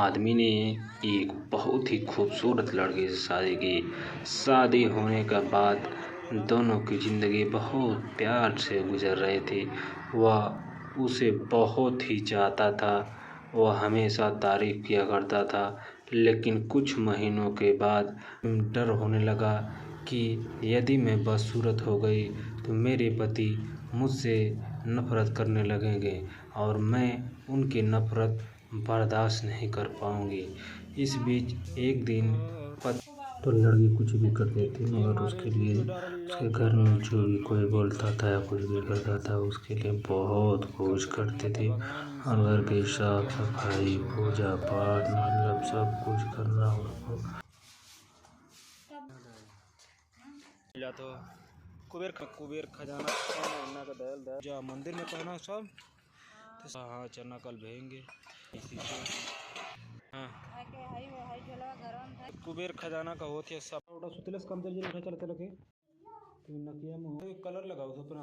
आदमी ने एक बहुत ही खूबसूरत लड़की से शादी की। शादी होने के बाद दोनों की ज़िंदगी बहुत प्यार से गुजर रही थी। वह उसे बहुत ही चाहता था, वह हमेशा तारीफ़ किया करता था। लेकिन कुछ महीनों के बाद डर होने लगा कि यदि मैं बदसूरत हो गई तो मेरे पति मुझसे नफ़रत करने लगेंगे और मैं उनकी नफ़रत बर्दाश्त नहीं कर पाऊँगी। इस बीच एक दिन तो लड़की कुछ भी कर देती, मगर उसके लिए उसके घर में जो भी कोई बोलता था या कुछ भी करता था उसके लिए बहुत कुछ करते थे। और घर की साफ सफाई, पूजा पाठ, मतलब सब कुछ करना उसको। तो कुबेर खजाना का दयाल जा मंदिर में कहना सब तो हाँ चना कल भेजेंगे इसी से। हाँ कुबेर खजाना का होती है सब उठा सुतलस कम जल्दी उठा चलते लगे तो नकिया में कलर लगाओ तो अपना